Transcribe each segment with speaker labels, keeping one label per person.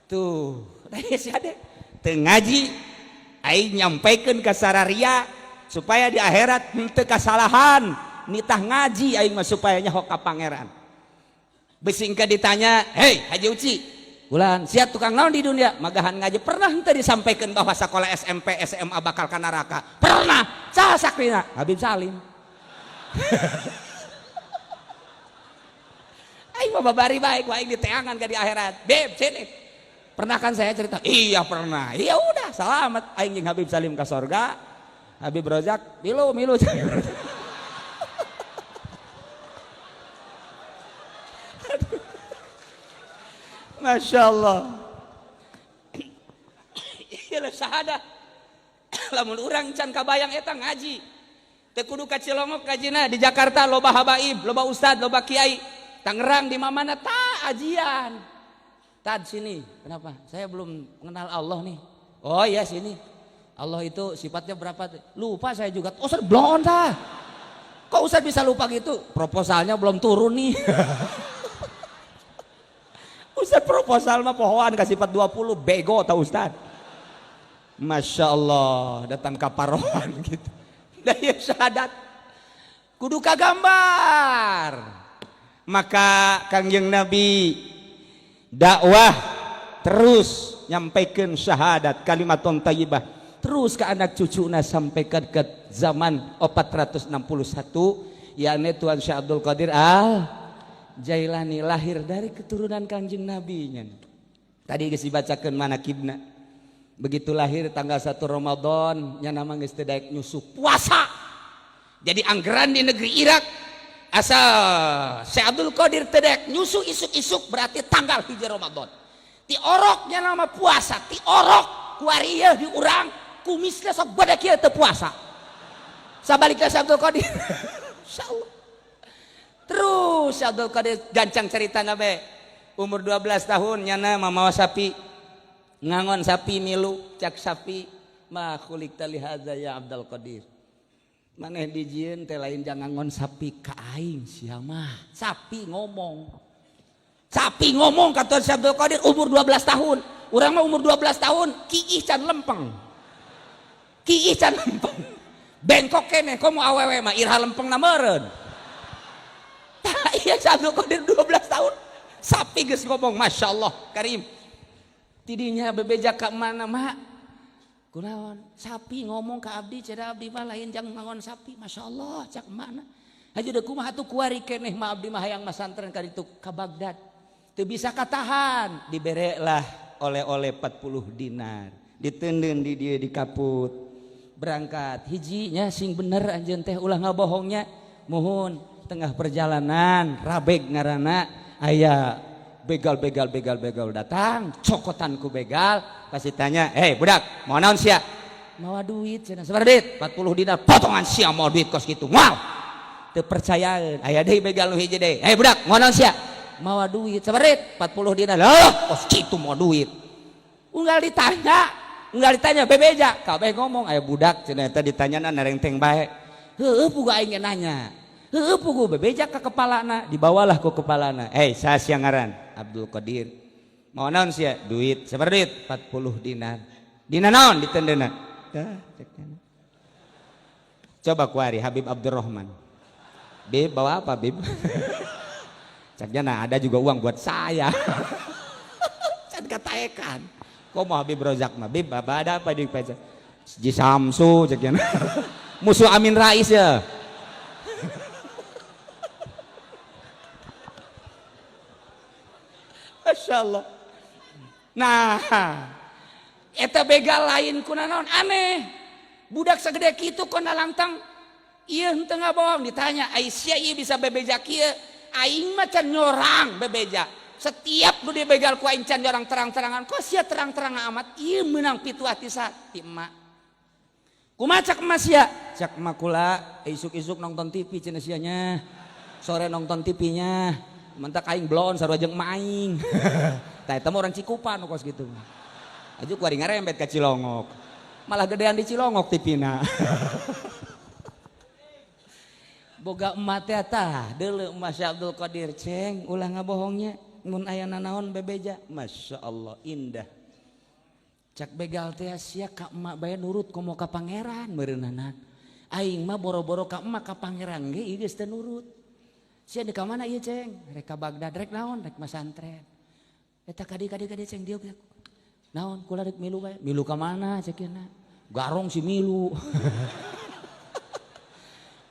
Speaker 1: tuh teu ngaji aing nyampaikeun ka sararia supaya di akhirat henteu kasalahan nitah ngaji aing mah supaya nyaho ka pangeran. Besingka ditanya, "Hei Haji Uci, ulan sia tukang naon di dunia?" Magahan ngaji. Pernah henteu disampaikan bahwa sekolah SMP SMA bakal ka neraka? Pernah. Saha sakrina? Habib Salim. Aing mah babari baik aing diteangan ka di akhirat. Beb, sini. Pernah kan saya cerita? Iya pernah. Iya udah, selamat aing jeung Habib Salim ka sorga. Habib Rozak, milu. Masya Allah. Iyalah syahadah. Lamun urang can kabayang eta ngaji. Teu kudu ka Cilongok kajina di Jakarta loba habaib, loba ustad, loba kiai. Tangerang di mana ta ajian. Tad sini. Kenapa? Saya belum mengenal Allah nih. Oh iya sini. Allah itu sifatnya berapa? Lupa saya juga. Ustaz belum tah. Kok Ustaz bisa lupa gitu? Proposalnya belum turun nih. Ustaz proposal mah pohoan ka sifat 20 bego tau Ustaz. Masya Allah datang kaparohan gitu. Daya syahadat kudu kagambar. Maka Kangjeng Nabi dakwah terus nyampaikan syahadat kalimatun thayyibah terus ke anak cucuna sampai ke zaman 461 yakni Tuan Syekh Abdul Qadir Al Jailani lahir dari keturunan Kangjeng Nabi nya. Tadi geus dibacakeun manakibna. Begitu lahir tanggal 1 Ramadan nya nama geus teu daek nyusuh puasa. Jadi anggeran di negeri Irak asal Syekh Abdul Qadir teu daek nyusuh isuk-isuk berarti tanggal 1 Ramadan. Ti oroknya nama puasa, ti orok kuarieuh di urang kumisna sok badak kieu teu puasa. Sabalikna Syekh Abdul Qadir. Insyaallah. Terus Syekh Abdul Qadir gancang cerita nabe umur 12 tahun nyana mamawa sapi ngangon sapi milu cak sapi ma khuliqta li hadza ya Abdul Qadir maneh dijieun teh lain jangan ngangon sapi ka aing sia mah sapi ngomong kata Syekh Abdul Qadir umur 12 tahun urang mah umur 12 tahun kiih can lempeng bengkok keneh komo awewe mah irha lempeng na meureun. Iya Syekh Abdul Qadir 12 tahun sapi geus ngomong Masya Allah Karim tidinya bebeja ka mana mak kunaon sapi ngomong ka abdi cenah abdi mah lain jang ngangon sapi Masya Allah cak mana haji da kumaha atuh kuari keneh mah abdi mah hayang masantren ka ditu ka Baghdad teu bisa katahan diberelah oleh-oleh 40 dinar diteundeun di dieu di kaput berangkat hijinya sing bener anjeun teh ulah ngabohongnya muhun tengah perjalanan rabeg ngaranna aya begal datang cokotan ku begal pasti tanya budak mau naon sia mawa duit cenah sabar duit 40 dinar potongan sia mau duit kos kitu wow teu percayaan aya deui begal nu hiji deui budak mau naon sia mawa duit sabar duit 40 dinar loh kos kitu mau duit unggal ditanya bebeja kabeh ngomong aya budak cenah eta ditanyana narengteng bae heueuh puguh aing nanya heueuh puguh bebeja ka kepalana dibawalah ku kepalana saha sia ngaran Abdul Qadir mau naon sia duit sabar duit 40 dinar dina naon ditendeuna coba kuari Habib Abdurrahman Bib bawa apa Bib caknya ada juga uang buat saya can kataekan kok mau Habib Rozak mah Bib ada apa di pajak Ji Samsu caknya musuh Amin Rais ya. Masya Allah. Nah, eta begal lain kunaon aneh. Budak segede kitu kona langtang. Ieu henteu ngabohong ditanya, "Aisyah ieu bisa bebeja kieu?" Aing mah can nyorang bebeja. Setiap nu dibegal ku aing can nyorang terang-terangan. Kok sia terang-terangan amat? Ieu meunang pitu hati ti emak. Kumaha cak emak sia? Cak emak kula isuk-isuk nonton TV cenah sia nya. Sore nonton TV-nya. Mentak aing blon sarua jeung emak aing. Tah eta mah urang Cikupa nu kos kitu. Aju kuari ngarembet ka Cilongok. Malah gedean di Cilongok tipina. Boga emak teh tah deuleu emak Syekh Abdul Qadir ceng ulah ngabohongnya. mun aya nanaon bebeja, masya Allah indah. Cak begal teh sia ka emak bae nurut komo ka pangeran meureunana. Aing mah boro-boro ka emak ka pangeran ge ieu geus teu nurut. Sia di ka mana ieu ceng? Rek ka Bagdad rek naon? Rek masantren. Eta kadi ceng dieu. Naon kula rek milu bae. Milu ka mana cekeuna? Garong si milu.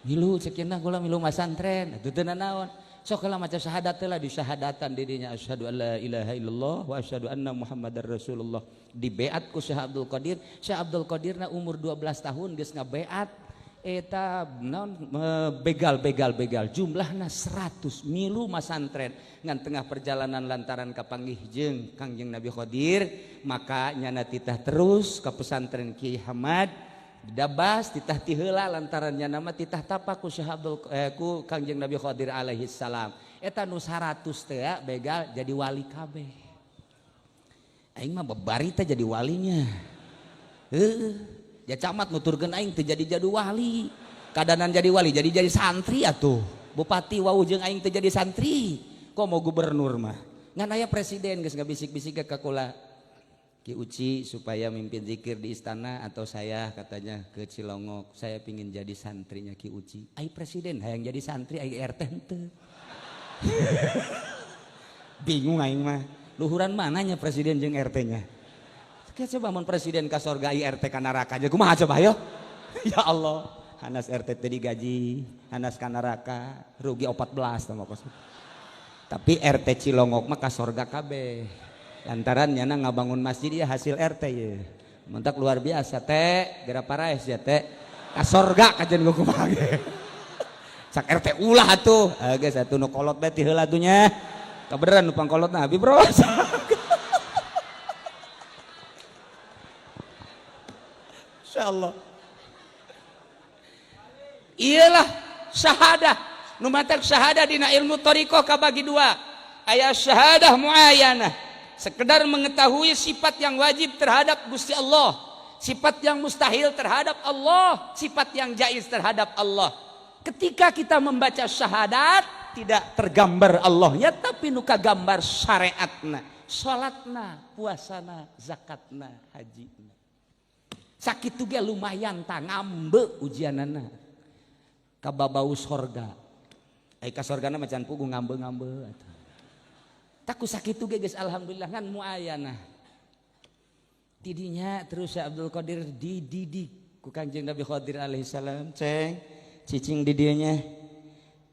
Speaker 1: Milu cekeuna kula milu masantren. Atuh teu naon. Sok kalau maca syahadat lah di syahadatan dirinya asyhadu an la ilaha illallah wa asyhadu anna muhammadar rasulullah. Di beat ku Syekh Abdul Qadir. Syekh Abdul Qadir na umur 12 tahun geus ngabeat eta naon begal jumlahna 100 milu masantren ngan tengah perjalanan lantaran kapanggih jeung Kangjeng Nabi Qadir maka nyana titah terus ka pesantren Kiai Hamad dabas titah ti heula lantaran nyana mah titah tapak ku Syekh Abdul ku Kangjeng Nabi Qadir alaihi salam eta nu 100 teh begal jadi wali kabeh aing mah babarita jadi walinya ya camat nuturkeun aing teu jadi wali kadanan jadi wali jadi santri atuh bupati wau jeung aing teu jadi santri kok mau gubernur mah ngan aya presiden geus ngabisik-bisik ka kula Ki Uci supaya mimpin zikir di istana atau saya katanya ke Cilongok saya pingin jadi santrinya Ki Uci ai presiden hayang jadi santri ai RT henteu bingung aing mah luhuran mananya presiden jeung RT-nya coba mun presiden ka sorga ai RT ka neraka aja kumaha coba yo ya Allah hanas RT teh digaji hanas ka neraka rugi 14 tah kos tapi RT Cilongok mah ka sorga kabeh lantaran nyana ngabangun masjid ya hasil RT ya mentak luar biasa teh gara paraes ya teh ka sorga kajen gua kumaha ge sak RT ulah atuh geus atuh nu kolot bae ti heula atuh nya kabeneran nu pangkolotna abi bro insyaallah iyalah syahadah nu matak syahadah dina ilmu thariqah kabagi dua aya syahadah muayyanah sekedar mengetahui sifat yang wajib terhadap Gusti Allah sifat yang mustahil terhadap Allah sifat yang jaiz terhadap Allah ketika kita membaca syahadat tidak tergambar Allahnya tapi nu kagambar syariatna salatna puasana zakatna hajina sakitu ge lumayan tah ngambe ujianana ka babau sorga ai ka sorgana macan pugu ngambe-ngambe atuh taku sakitu ge geus alhamdulillah ngan muayyanah tidinya terus Syekh Abdul Qadir dididik ku Kangjeng Nabi Qadir alaihi salam ceng cicing di dieu nya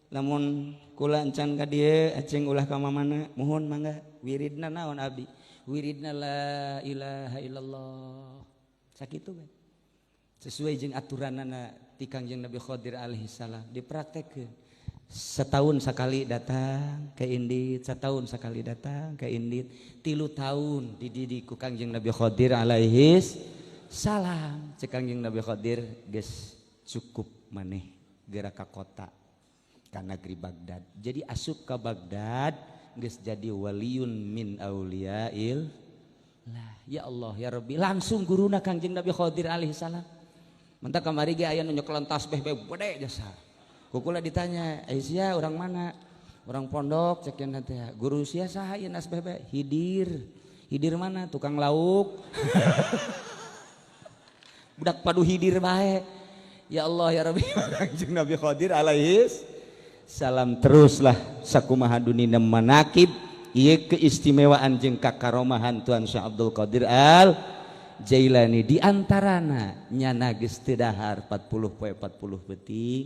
Speaker 1: lamun kula encan ka dieu aceng ulah ka mamana mohon mangga wiridna naon abdi wiridna la ilaha illallah sakitu kan sesuai jeung aturanana ti Kangjeng Nabi Qadir alaihi salam dipraktekkeun setahun sekali datang ke Indit setahun sekali datang ke Indit 3 tahun dididik ku Kangjeng Nabi Qadir alaihi salam cek Kangjeng Nabi Qadir geus cukup maneh geura ka kota ka negeri Baghdad jadi asup ka Baghdad geus jadi waliun min auliyail lah ya Allah ya Rabbi langsung guruna Kangjeng Nabi Qadir alaihi salam mentak kamari ge aya nu nyekelan tasbih bae gede jasa kukula ditanya sia orang mana orang pondok cek yang teh guru sia saha ieu tasbih bae hidir mana tukang lauk budak padu hidir bae ya Allah ya Rabbi Kangjeng Nabi Qadir alaihi salam teruslah sakumaha dunina manakib ieu keistimewaan jeung kakaromahan Tuan Syekh Abdul Qadir Al Jailani di antarana nyana geus teu dahar 40 poe 40 beuting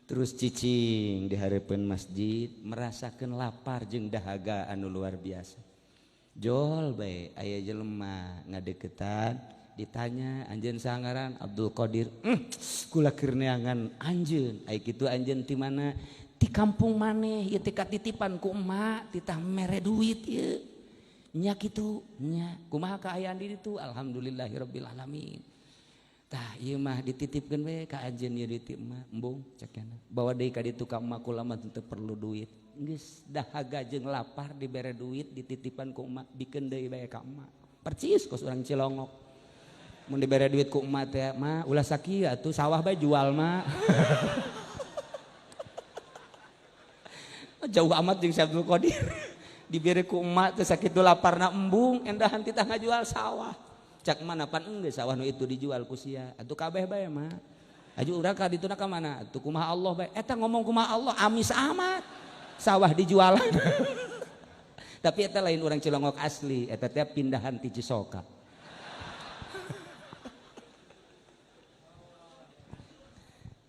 Speaker 1: terus cicing di hareupeun masjid merasakeun lapar jeung dahaga anu luar biasa jol bae aya jelema ngadeukeutan ditanya anjeun saha ngaran Abdul Qadir kula keur neangan anjeun ai kitu anjeun ti mana di kampung maneh ieu teh katitipan ku emak titah mere duit ieu nya kitu nya kumaha kaayaan di ditu alhamdulillahirabbil alamin tah ieu mah dititipkeun we ka anjeun ieu di emak embung cenah bawa deui ka ditu ka emak kula mah teu perlu duit geus dahaga jeung lapar dibere duit dititipan ku emak bikeun deui bae ka emak percis kos urang Cilongok mun dibere duit ku emak teh mah ulah sakieu atuh sawah bae jual mah jauh amat jeung Syekh Abdul Qadir diberi ku emak teh sakitu laparna embung endahan titah ngajual sawah. Cak mana pan engge sawah nu itu dijual ku sia. Atuh kabeh bae mah. Aju urang ka dituna ka mana? Atuh kumaha Allah bae. Eta ngomong kumaha Allah amis amat. Sawah dijualan. Tapi eta lain urang Cilongok asli, eta teh pindahan ti Cisoka.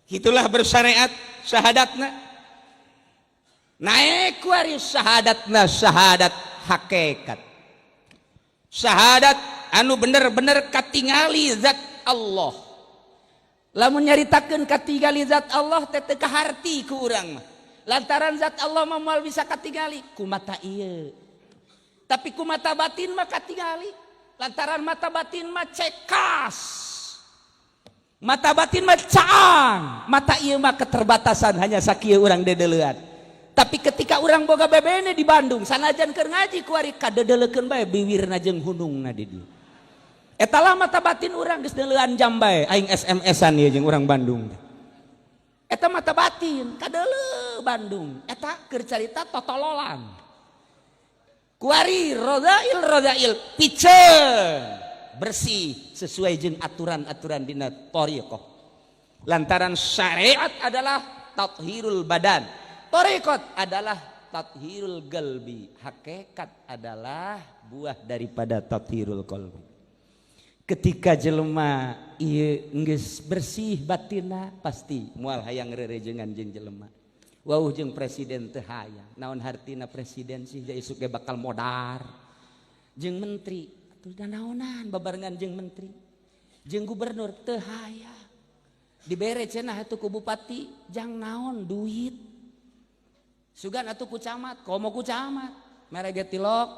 Speaker 1: Itulah bersyariat syahadatna. Naik kuari syahadatna syahadat hakikat. Syahadat anu bener-bener katingali zat Allah. Lamun nyaritakeun katingali zat Allah teh teu kaharti ku urang mah. Lantaran zat Allah mah moal bisa katingali ku mata ieu. Tapi ku mata batin mah katingali. Lantaran mata batin mah cekas. Mata batin mah caang. Mata ieu mah keterbatasan hanya sakieu urang dedeleuan. Tapi ketika urang boga bebene di Bandung, sanajan keur ngaji kuari kadedelekeun bae biwirna jeung hunungna di dieu. Eta lah mata batin urang geus deuleuan jam bae aing SMS-an ieu jeung urang Bandung. Eta mata batin kadeuleu Bandung. Eta keur carita totololan. Kuari rodail piceun bersih sesuai jeung aturan-aturan dina thariqah. Lantaran syariat adalah tathhirul badan. Thariqat adalah tathhirul qalbi. Hakikat adalah buah daripada tathhirul qalbi. Ketika jelema ieu geus bersih batinna pasti moal hayang rerejengan jeung jelema. Wauh jeung presiden teu hayang. Naon hartina presiden sih isuk ge bakal modar. Jeung menteri atuh naonan babarengan jeung menteri. Jeung gubernur teu hayang. Dibere cenah atuh ku bupati jang naon duit. Sugan atuh ku camat, komo ku camat. Merege tilok.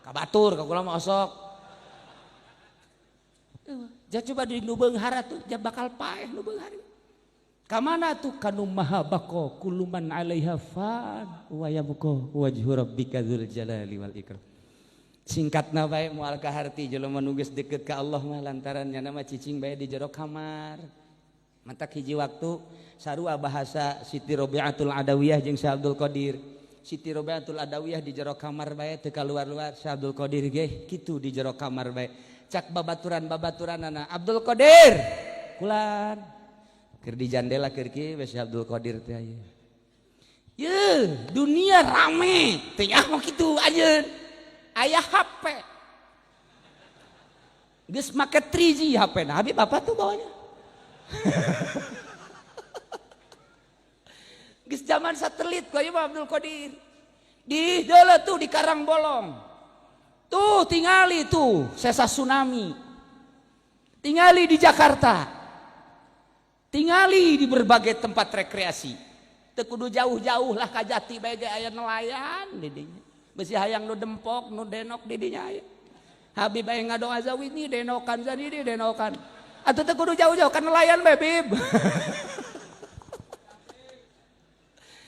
Speaker 1: Ka batur ka kula mah osok. Ja coba di nu beunghar atuh ja bakal paeh nu beunghar. Ka mana tuh kanu maha baqo kulluman 'alaiha fan wa yabqa wajhu rabbika dzul jalali wal ikram. Singkatna bae moal kaharti jelema nu geus deukeut ka Allah mah lantaran nya nama cicing bae di jero kamar. Mantak hiji waktu sarua bahasa Siti Robiatul Adawiyah jeung Syekh Abdul Qadir. Siti Robiatul Adawiyah di jero kamar bae teu kaluar-luar, Syekh Abdul Qadir ge kitu di jero kamar bae. Cak babaturan-babaturanana Abdul Qadir kulan keur di jandela keur kieu Syekh Abdul Qadir teh aya. Ye, dunia rame teh nya mah kitu anjeun. Aya HP. Geus make 3G HP-na. Habib bapak tuh bawanya. Geus zaman satelit ku ieu Abdul Qadir. Di deuleu tuh di Karangbolong. Tuh tingali tuh sesa tsunami. Tingali di Jakarta. Tingali di berbagai tempat rekreasi. Teu kudu jauh-jauh lah ka Jati bae ge aya nelayan di dinya. Besi hayang nu dempok nu denok di dinya aya. Habib aya ngadoa zawini denokan zanidi denokan. Atuh teu kudu jauh-jauh kan nelayan bae Bib.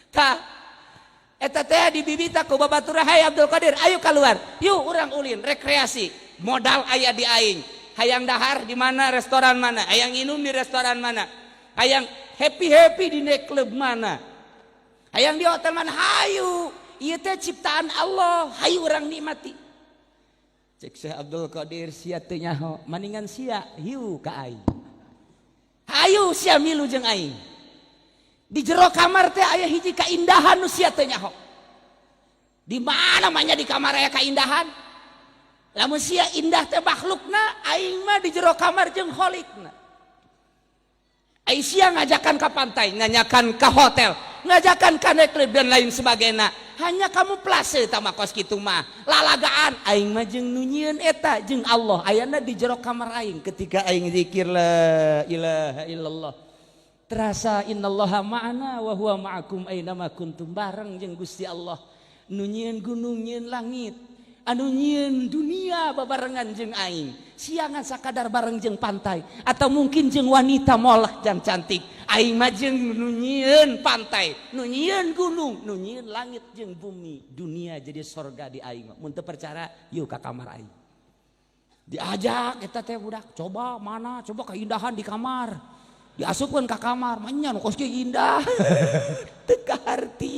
Speaker 1: Tah eta teh dibibita ku babaturan hai Abdul Qadir ayo keluar yuk urang ulin rekreasi modal aya di aing hayang dahar di mana restoran mana hayang minum di restoran mana hayang happy di night club mana hayang di hotel mana hayu ieu teh ciptaan Allah hayu urang nikmati cek Syekh Abdul Qadir sia teu nyaho maningan sia hiu ka aing hayu sia milu jeung aing. Di jero kamar teh aya hiji kaindahan nu sia teu nyaho. Di mana manya di kamar aya kaindahan? Lamun sia indah teh makhlukna, aing mah di jero kamar jeung kholikna. Aing sia ngajakan ka pantai, ngajakan ka hotel, ngajakan ka neklub dan lain sebagainya. Hanya kamu place tah mah kos kitu mah. Lalagaan aing mah jeung nu nyieun eta jeung Allah ayana di jero kamar aing ketika aing zikir la ilaha illallah. Terasa innallaha ma'ana wa huwa ma'akum aina ma kuntum bareng jeung Gusti Allah nu nyieun gunung nyieun langit anu nyieun dunia babarengan jeung aing siangan sakadar bareng jeung pantai atau mungkin jeung wanita molah jang cantik aing mah jeung nu nyieun pantai nu nyieun gunung nu nyieun langit jeung bumi dunia jadi sorga di aing mun teu percaya yuk ka kamar aing diajak eta teh budak coba mana coba keindahan di kamar diasupkeun ka kamar manyan kos ge indah teu kaharti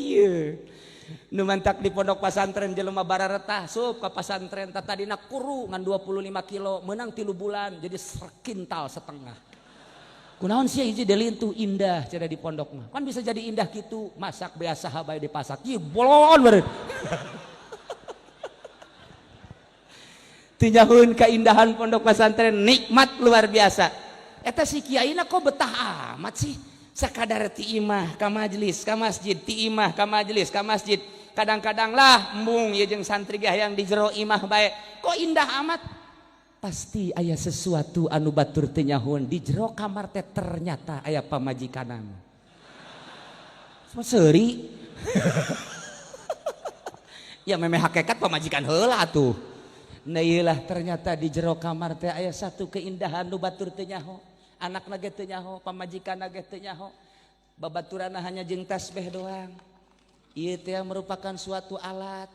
Speaker 1: Nu mantak di pondok pesantren jelema bararetah sup ka pesantren tadina kuru ngan 25 kilo menang 3 bulan jadi sekintal setengah. Kunaon sih hiji delintu indah cara di pondok mah. Kan bisa jadi indah gitu, masak biasa habai dipasak. Ieu bolon beureut. Tinyaheun keindahan pondok pesantren nikmat luar biasa. Eta si kiaina kok betah amat sih. Sakadar ti imah ka majelis ka masjid, ti imah ka majelis ka masjid. Kadang-kadang lah embung ieu jeung santri ge hayang di jero imah bae. Kok indah amat? Pasti aya sesuatu anu batur teu nyahoun di jero kamar teh ternyata aya pamajikanan. Seuri. Ya memeh hakikat pamajikan heula atuh. Nah iyalah ternyata di jero kamar teh aya satu keindahan nu batur teu nyaho. Anakna ge teu nyaho, pamajikanna ge teu nyaho. Babaturanna hanya jeung tasbih doang. Ieu teh merupakan suatu alat.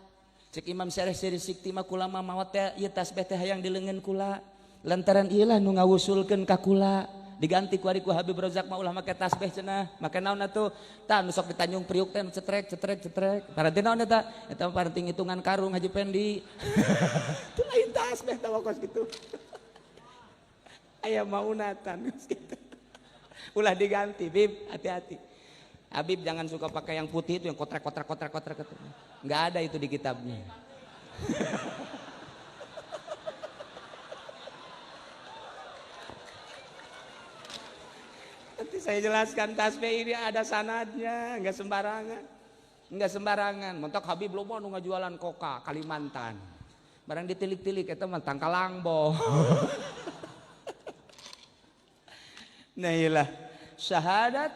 Speaker 1: Cek Imam Syarih Siri Sikti mah kula mah maot teh ieu tasbih teh hayang dileungeun kula. Lantaran ieu lah nu ngawusulkeun ka kula. Diganti ku ari ku Habib Rozak mah ulah make tasbih cenah. Make naon atuh? Tah nu sok di Tanjung Priuk teh cetrek. Paranti naon eta? Eta paranti ngitungan karung Haji Pendi. Itu lain tasbih tah kos kitu. Aya maunatan kitu. Ulah diganti, Bib, hati-hati. Habib jangan suka pakai yang putih itu yang kotrek. Enggak ada itu di kitabnya. Nanti saya jelaskan tasbih ini ada sanadnya, enggak sembarangan. Mentok Habib loba nu ngajualan koka Kalimantan. Barang ditilik-tilik eta mah tangkalangbo. Nah iyalah syahadat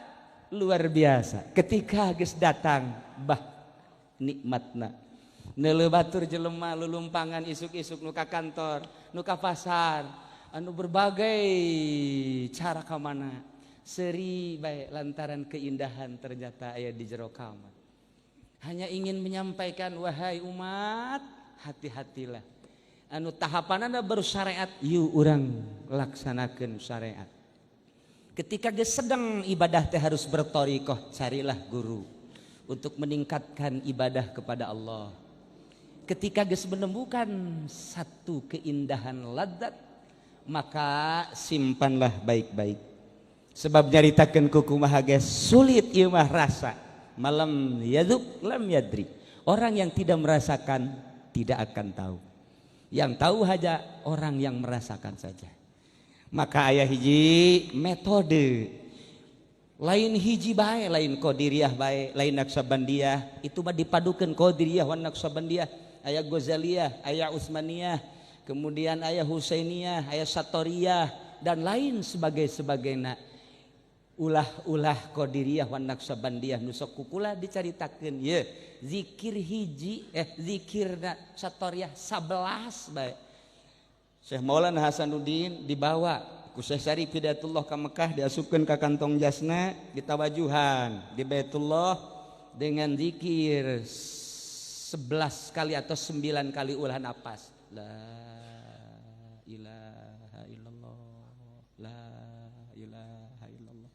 Speaker 1: luar biasa. Ketika geus datang bah nikmatna. Neuleuh batur jelema lulumpangan isuk-isuk nu ka kantor, nu ka pasar, anu berbagai cara ka mana. Seri bae lantaran keindahan ternyata aya di jero kamar. Hanya ingin menyampaikan wahai umat, hati-hatilah. Anu tahapanana baru syariat, yuk urang laksanakeun syariat. Ketika geus sedang ibadah teh harus berthariqah, carilah guru untuk meningkatkan ibadah kepada Allah. Ketika geus menemukan satu keindahan ladzat, maka simpanlah baik-baik. Sebab nyaritakeun ku kumaha geus sulit ieu mah rasa. Malam yaduk lam yadri. Orang yang tidak merasakan tidak akan tahu. Yang tahu hanya orang yang merasakan saja. Maka aya hiji metode. Lain hiji bae, lain qadiriyah bae, lain naqsabandiyah. Itu mah dipadukeun qadiriyah wan naqsabandiyah. Aya Ghazaliyah, aya Utsmaniyah, kemudian aya Husainiyah, aya Satoriyah dan lain sebagainya. Ulah qadiriyah wan naqsabandiyah nu sok kukula dicaritakeun ye zikir hiji zikirna Satoriyah 11 bae. Syekh Maulana Hasanuddin dibawa ku Syekh Syarif Hidayatullah ka Mekah diasupkeun ka kantong jasna ditawajuhan di Baitullah dengan zikir 11 kali atau 9 kali ulah napas la ilaha illallah la ilaha illallah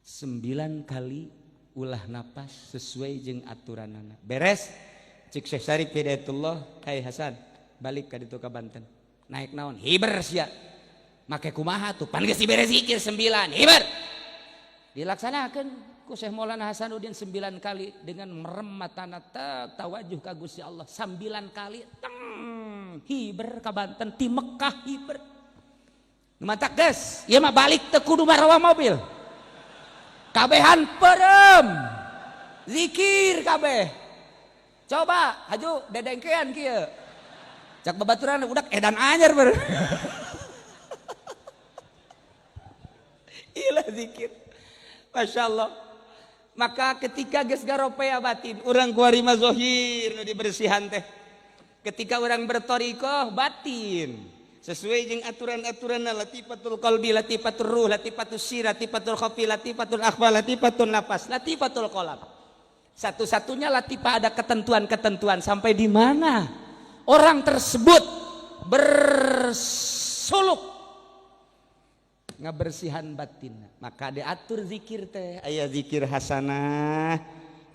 Speaker 1: 9 kali ulah napas sesuai jeung aturanana beres cik Syekh Syarif Hidayatullah kai Hasan balik ka ditu ka Banten naik naon hiber sia make kumaha tuh pan geus beres zikir 9 hiber dilaksanakeun ku Syekh Maulana Hasanuddin 9 kali dengan merem matana tawajuh ka Gusti Allah 9 kali teng hiber ka Banten ti Mekah hiber numatak geus ieu mah balik teu kudu marawa mobil kabehan perem zikir kabeh coba haju dedengkean kieu cak babaturan udah edan anyar ber. Ilah zikir. Masya Allah. Maka ketika geus garopea batin, urang kuarima zohir nu dibersihan teh. Ketika orang berthariqah batin, sesuai jeung aturan-aturanna latifatul qalbi, latifatul ruh, latifatul sir, latifatul khafi, latifatul akhbar, latifatul nafas, latifatul qalam. Satu-satunya latifah ada ketentuan-ketentuan sampai di mana orang tersebut bersuluk ngabersihan batin maka diatur zikir teh aya zikir hasanah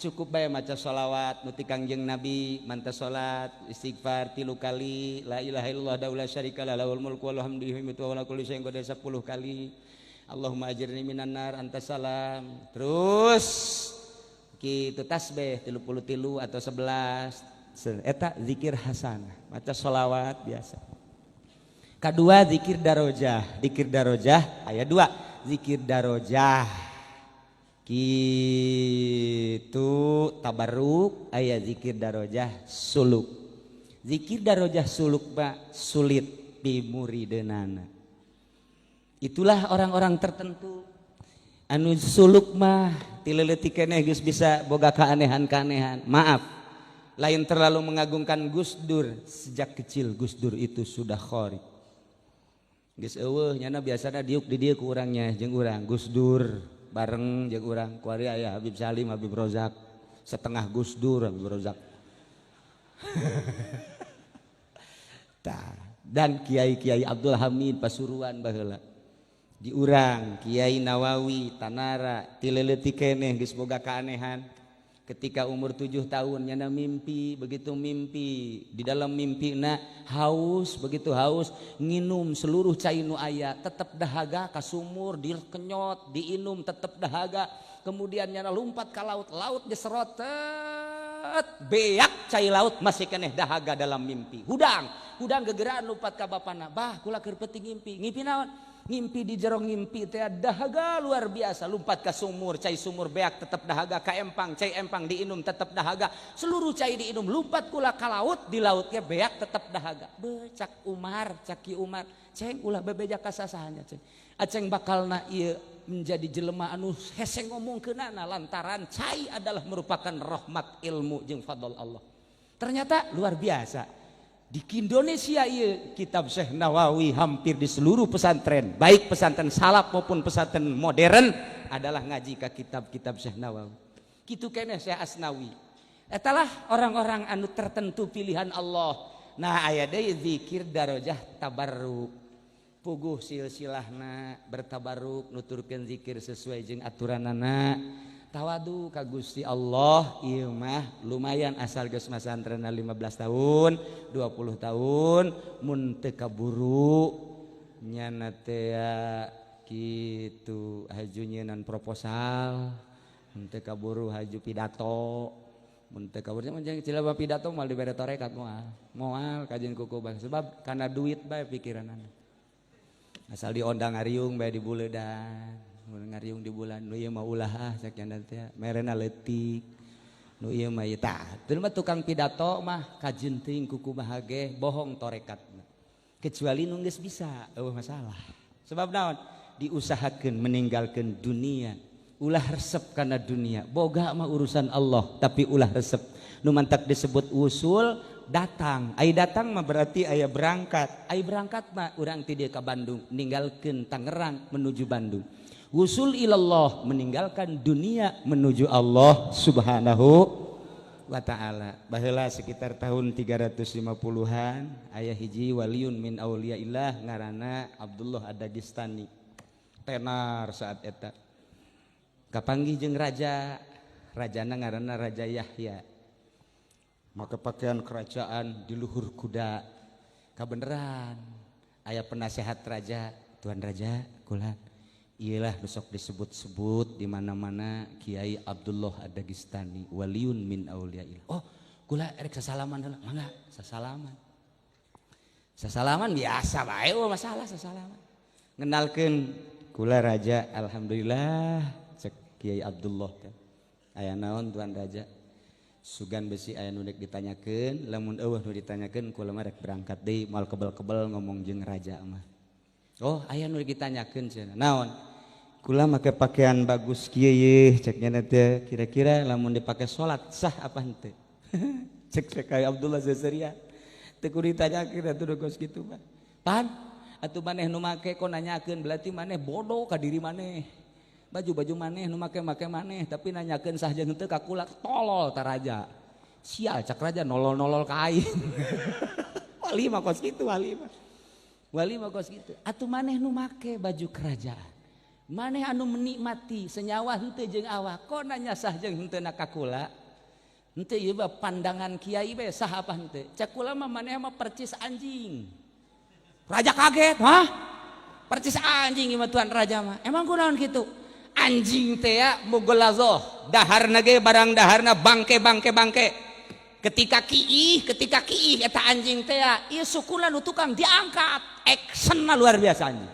Speaker 1: cukup bae maca sholawat nuti Kangjeng Nabi, manta salat istighfar 3 kali, la ilaha illallah daula syarikalah lahul mulku wal hamdu wa ala kulli syai'in qadir 10 kali. Allahumma ajirni minan nar anta salam. Terus kitu tasbih 33 atau 11. Eta zikir hasanah, maca sholawat biasa. Kedua zikir darojah ayat 2 zikir darojah. Kitu tabarruk aya zikir darojah suluk. Zikir darojah suluk Pak sulit pimurideunana. Itulah orang-orang tertentu anu suluk mah tileuletik keneh geus bisa boga kaanehan-kaanehan. Maaf, lain terlalu mengagungkan Gus Dur. Sejak kecil Gus Dur itu sudah khori. Geus eueuh nyana biasana diuk di dieu ku urangnya jeung urang Gus Dur bareng jeung urang kuari aya Habib Salim, Habib Rozak, setengah Gus Dur Habib Rozak. Dan Kiai Abdul Hamid Pasuruan baheula. Di urang Kiai Nawawi Tanara tileuletik keneh geus boga kaanehan. Ketika umur 7 tahun nyana mimpi, begitu mimpi di dalam mimpina haus, begitu haus nginum seluruh cai nu aya, tetep dahaga ka sumur, dikenyot, diinum tetep dahaga. Kemudian nyana lompat ka laut, laut diserotet, beak cai laut masih keneh dahaga dalam mimpi. Hudang gegeraan lompat ka bapana, bah kula keur peuting ngimpi naon? Ngimpi di jero ngimpi teh dahaga luar biasa, lompat ke sumur, cai sumur beak tetap dahaga, ka empang cai empang diinum tetap dahaga, seluruh cai diinum, lompat kula ka laut, di lautnya beak tetap dahaga. Cak Umar, caki Umar, ceng ulah bebeja kasasahannya ceng. Aceng bakalna ieu menjadi jelema anu hese ngomongkeunana lantaran cai adalah merupakan rahmat ilmu jeung fadl Allah. Ternyata luar biasa. Di Indonesia iya kitab Syekh Nawawi hampir di seluruh pesantren, baik pesantren salaf maupun pesantren modern adalah ngaji ke kitab-kitab Syekh Nawawi. Kitu keneh Syekh Asnawi. Etalah orang-orang anu tertentu pilihan Allah. Nah aya deui zikir darajah tabarruk. Puguh silsilahna bertabarruk nuturkeun zikir sesuai jeung aturanana. Tawadu ka Gusti Allah ieu mah lumayan asal geus masantrenna 15 tahun 20 tahun mun teu kaburu nyana teh kitu haju nyeunan proposal mun teu kaburu haju pidato mun teu kaburu jeung cilaba pidato moal dibere torekat moal kajian kuku bang sebab kana duit bae pikiranana asal diondang ariung bae dibuleudan ngariung di bulan nu ieu mah ulah sakian teh merena leutik nu ieu mah tah teu mah tukang pidato mah kajenting kuku bahage bohong torekatna kecuali nu geus bisa eueuh masalah sebab naon diusahakeun meninggalkeun dunia ulah resep kana dunia boga mah urusan Allah tapi ulah resep nu mantak disebut usul datang ai datang mah berarti aya berangkat ai berangkat mah urang ti dieu ka Bandung ninggalkeun Tangerang menuju Bandung. Wusul ilallah meninggalkan dunia menuju Allah subhanahu wa ta'ala. Baheula sekitar tahun 350-an aya hiji waliun min auliyaillah ngaranna Abdullah Ad-Dagestani. Tenar saat eta. Kapanggih jeung rajana ngaranna Raja Yahya. Maka pakaian kerajaan di luhur kuda. Kabeneran aya penasehat raja, Tuan Raja kula iyalah besok disebut-sebut di mana-mana Kiai Abdullah Ad-Dagestani waliun min auliyaillah. Oh, kula erek sasalaman heula. Mangga, sasalaman biasa bae masalah sasalaman. Ngenalkeun kula raja alhamdulillah cek Kiai Abdullah teh. Aya naon Tuan Raja? Sugan besi aya nu dek ditanyakeun, lamun eueuh nu ditanyakeun kula mah rek berangkat deui moal kebel-kebel ngomong jeung raja mah. Oh, aya nu ditanyakeun cenah. Naon? Kula make pakaian bagus kieu ye, cek nya teh kira-kira lamun dipake salat sah apa henteu? Cek Kiai Abdullah Zazaria. Teu kudu ditanyakeun atuh geus kitu mah. Pan, atuh maneh nu make kok nanyakeun berarti maneh bodoh ka diri maneh. Baju-baju maneh nu make-make maneh tapi nanyakeun sah jeung henteu ka kula tolol ta raja. Sial cak raja nolol-nolol ka aing. Wali mah kos kitu wali mah. Wali mah kos gitu. Atuh maneh nu make baju kerajaan. maneh anu menikmati senyawa henteu jeung awak kok nanya sah jeung henteu na kakula henteu ieu pandangan kiai bae sah apa henteu cak kula mah maneh mah percis anjing. Raja kaget, hah? Percis anjing ieu tuan raja mah. Emang kunaon kitu? Anjing teh ya mugolazoh, daharna ge barang daharna bangke. Ketika kiih eta anjing teh ya ieu sukuna nu tukang diangkat. Actionna luar biasa anjing.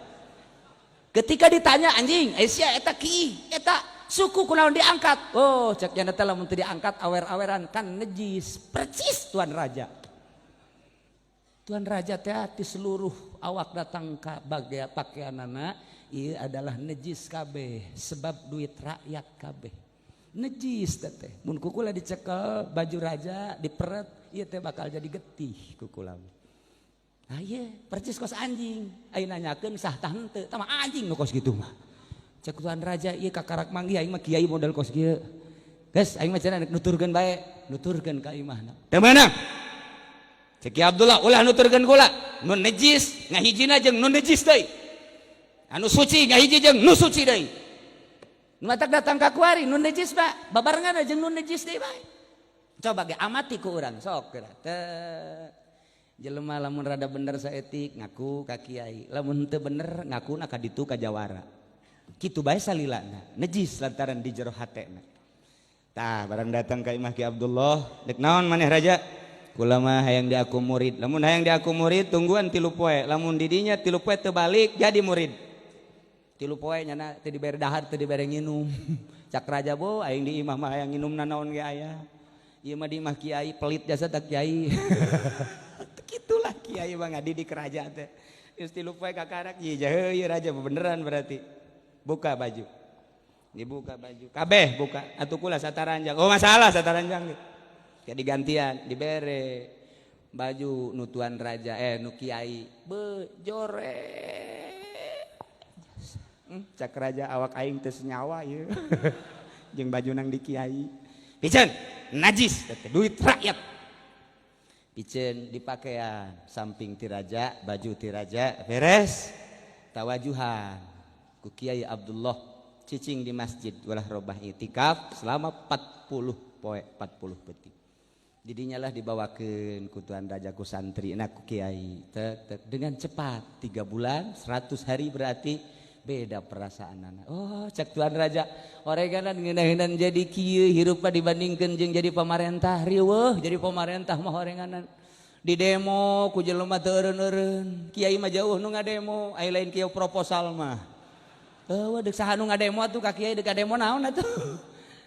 Speaker 1: Ketika ditanya anjing, sia eta kiih, eta suku kunaon diangkat? Oh, cek nya teh lamun teu diangkat awer-aweran kan najis. Percis tuan raja. Tuan raja teh ti seluruh awak datang ka bagia pakaianana ieu adalah najis kabeh sebab duit rakyat kabeh. Najis teh. Mun kukula dicekel baju raja diperet ieu teh bakal jadi getih kukula. Ah ieu percis kos anjing. Ai nanyakeun sah tah henteu? Tah mah anjing nu kos kitu mah. Cek tuan raja ieu kakarak manggih aing mah kiai model kos kieu. Geus aing mah cenah nuturkeun bae, nuturkeun ka imahna. Teu meunang. Cek Abdullah ulah nuturkeun kula nun najis ngahijina jeung nun najis deui anu suci ngahiji jeung nu suci deui nu matak datang ka kuari nun najis Pak babarengan jeung nun najis deui bae coba ge amati ku urang sok geura teh jelema lamun rada bener saeutik ngaku ka kiai lamun teu bener ngakuna ka ditu ka jawara kitu bae salilana najis lantaran di jero hatena tah barang datang ka imah Ki Abdullah dek naon maneh raja kula mah hayang diaku murid. Lamun hayang diaku murid tungguan 3 poe. Lamun didinya 3 poe teu balik jadi murid. 3 poe nyana teu dibere dahar teu dibere nginum. Cak raja bo aing di imah mah hayang nginumna naon ge aya. Ieu mah di imah kiai pelit jasa tak kiai. Kitulah kiai mah ngadidik raja teh. Geus 3 poe kakarak ieu ieu raja beneran berarti. Buka baju. Dibuka baju. Kabeh buka. Atuh kula sataranjang. Oh masalah sataranjang. Jadi gantian dibere baju nutuan raja nu kiai bejore cak raja awak aing teu senyawa ieu jeung baju nang di kiai piceun najis duit rakyat piceun dipakaian samping ti raja baju ti raja beres tawajuhan ku Kiai Abdullah cicing di masjid ulah robah itikaf selama 40 poe 40 peti. Didinya lah dibawakeun ku tuan raja ku santri na ku kiai dengan cepat 3 bulan 100 hari berarti beda perasaanana. Oh cak tuan raja oreganan ngeunaheun jadi kieu hirupna dibandingkeun jeung jadi pamarentah riweuh jadi pamarentah mah orenganan di demo ku jelema teu eureun-eureun kiai mah jauh nu ngademo ai lain kieu proposal mah. Deuk saha nu ngademo atuh ka kiai deuk ngademo naon atuh.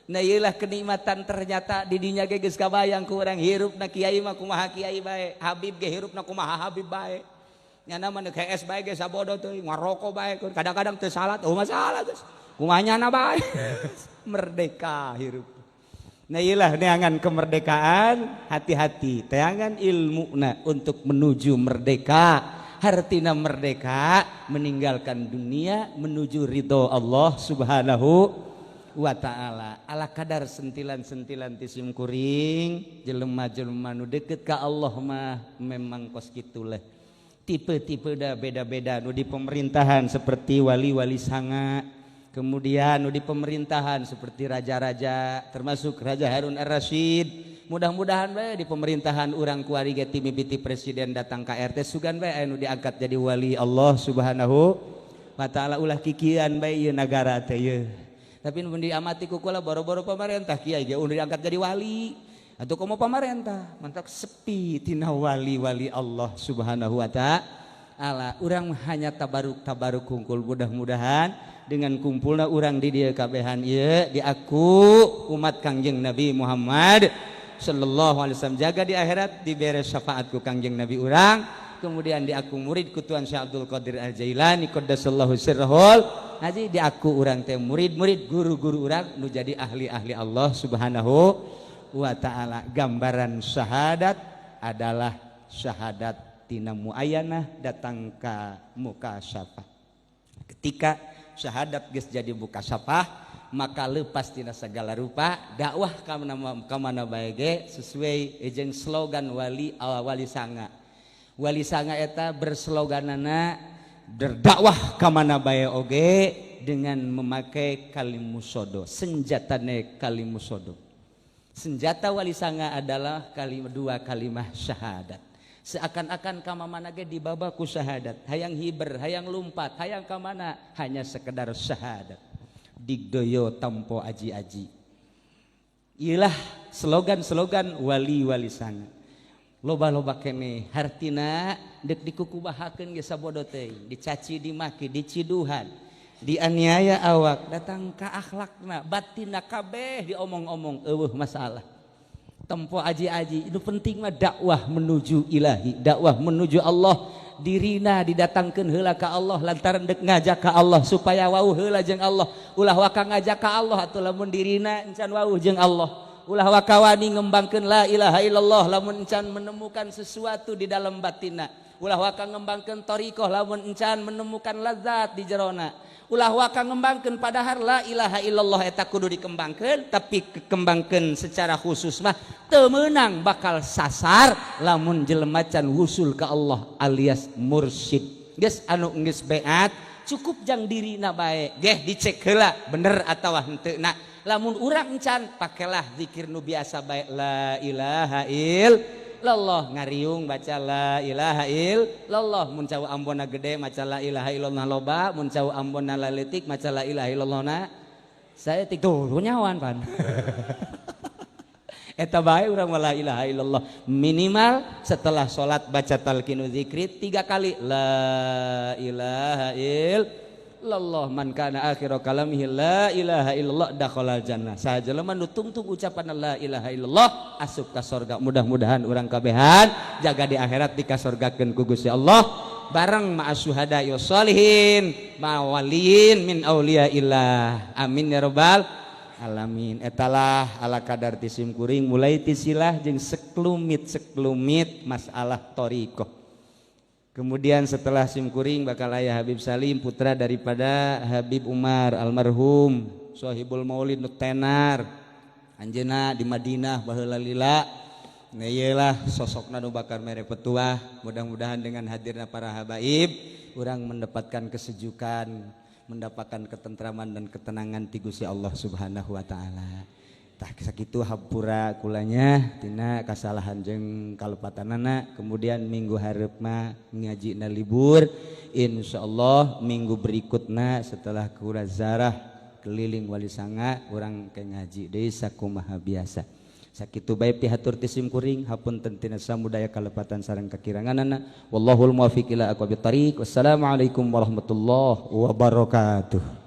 Speaker 1: Nah iyalah kenikmatan ternyata didinya ge geus kabayang ku urang hirupna kiai mah kumaha kiai bae Habib ge hirupna kumaha Habib bae nyana mah neuk HS bae ge sabodo teuing ngaroko bae kadang-kadang teu salat oh masalah geus kumaha nyana bae merdeka hirup. Nah iyalah neangan kemerdekaan hati-hati teangan ilmuna untuk menuju merdeka hartina merdeka meninggalkan dunia menuju ridho Allah Subhanahu wa ta'ala ala kadar sentilan-sentilan tisim kuring jelema-jelema nu deket ka Allah mah memang kos kitu leh tipe-tipe da beda-beda nu di pemerintahan seperti wali-wali sanga kemudian nu di pemerintahan seperti raja-raja termasuk Raja Harun Ar-Rasyid mudah-mudahan bae di pemerintahan urang kuari ge timibiti presiden datang ka RT sugan bae anu diangkat jadi wali Allah Subhanahu wa ta'ala ulah kikian bae ieu nagara teh ieu. Tapi mun diamati ku kula boro-boro pamarentah kiai ge udah diangkat jadi wali atau komo pamarentah mantak sepi tina wali-wali Allah Subhanahu wa ta'ala. Urang hanya tabaruk kumpul mudah-mudahan dengan kumpulna urang di dieu kabehan ieu diaku umat Kangjeng Nabi Muhammad sallallahu alaihi wasallam jaga di akhirat dibere syafaat ku Kangjeng Nabi urang kemudian diaku murid ku Tuan Syekh Abdul Qadir Al-Jailani qaddasallahu sirrahul haji diaku urang teh murid-murid guru-guru urang nu jadi ahli-ahli Allah Subhanahu wa ta'ala. Gambaran syahadat adalah syahadat tina muayanah datang ka mukasyafah. Ketika syahadat geus jadi mukasyafah maka lepas tina segala rupa dakwah ka mana bae ge sesuai jeung slogan wali sanga. Wali sanga eta bersloganana berdakwah ka mana bae oge dengan memakai kalimusodo, senjatane kalimusodo. Senjata wali sanga adalah dua kalimah syahadat. Seakan-akan kamana ge dibabaku syahadat, hayang hiber, hayang lumpat, hayang kamana, hanya sekedar syahadat. Digdoyo tampo aji-aji. Iyalah slogan-slogan wali-wali sanga. Loba-loba kene hartina dek dikukubahakeun ge sabodo teh, dicaci dimaki, diciduhan, dianiaya awak, datang ka akhlakna, batinna kabeh diomong-omong eueuh masalah. Tempo aji-aji, itu penting mah dakwah menuju ilahi, dakwah menuju Allah. Dirina didatangkeun heula ka Allah lantaran dek ngajak ka Allah supaya wauh heula jeung Allah. Ulah waka ngajak ka Allah atuh lamun dirina encan wauh jeung Allah. Ulah wakawani ngembangkeun la ilaha illallah lamun encan menemukan sesuatu di dalam batinna. Ulah waka ngembangkeun thariqah lamun encan menemukan lazat di jerona. Ulah waka ngembangkeun padahal la ilaha illallah eta kudu dikembangkeun, tapi dikembangkeun secara khusus mah teu meunang bakal sasar lamun jelema can wusul ka Allah alias mursyid. Geus anu geus beat cukup jang dirina bae, geh dicek heula bener atawa henteu na. Lamun urang encan pakelah zikir nu biasa bae la ilaha illallah, ngariung baca la ilaha illallah, mun cau ambonna gede maca la ilaha illallah loba, mun cau ambonna leutik maca la ilaha illallah na saya tik tuh nyawan pan. Eta bae urang la ilaha illallah minimal setelah salat baca talqinu zikri 3 kali la ilaha illallah man kana akhiru kalamihi la ilaha illallah dakhalal jannah. Sajelema nu tungtung ucapan la ilaha illallah asup ka surga. Mudah-mudahan urang kabehan jaga di akhirat dikasorgakeun ku Gusti Allah bareng ma'as syuhada ya sholihin ma'waliyin min auliyaillah. Amin ya rabbal alamin. Etalah ala kadar tisim kuring mulai tisilah jeung sekelumit masalah thariqah. Kemudian setelah simkuring bakal aya Habib Salim putra daripada Habib Umar almarhum Sohibul Maulid nu tenar anjeunna di Madinah baheula lila. Nah iyalah sosokna nu bakal mere petuah. Mudah-mudahan dengan hadirna para habaib urang mendapatkan kesejukan, mendapatkan ketentraman dan ketenangan ti Gusti Allah Subhanahu wa taala. Tah sakitu hampura kulanya tina kasalahan jeung kalepatanana. Kemudian minggu hareupna ngajina libur, insyaallah minggu berikutna setelah kura zarah keliling wali sanga urang ke ngaji deui sakumaha biasa. Sakitu bae pihatur ti sim kuring hapunten tina samudaya kalepatan sareng kakiranganana. Wallahul muwaffiq ila aqwamit thariq. Wassalamualaikum warahmatullahi wabarakatuh.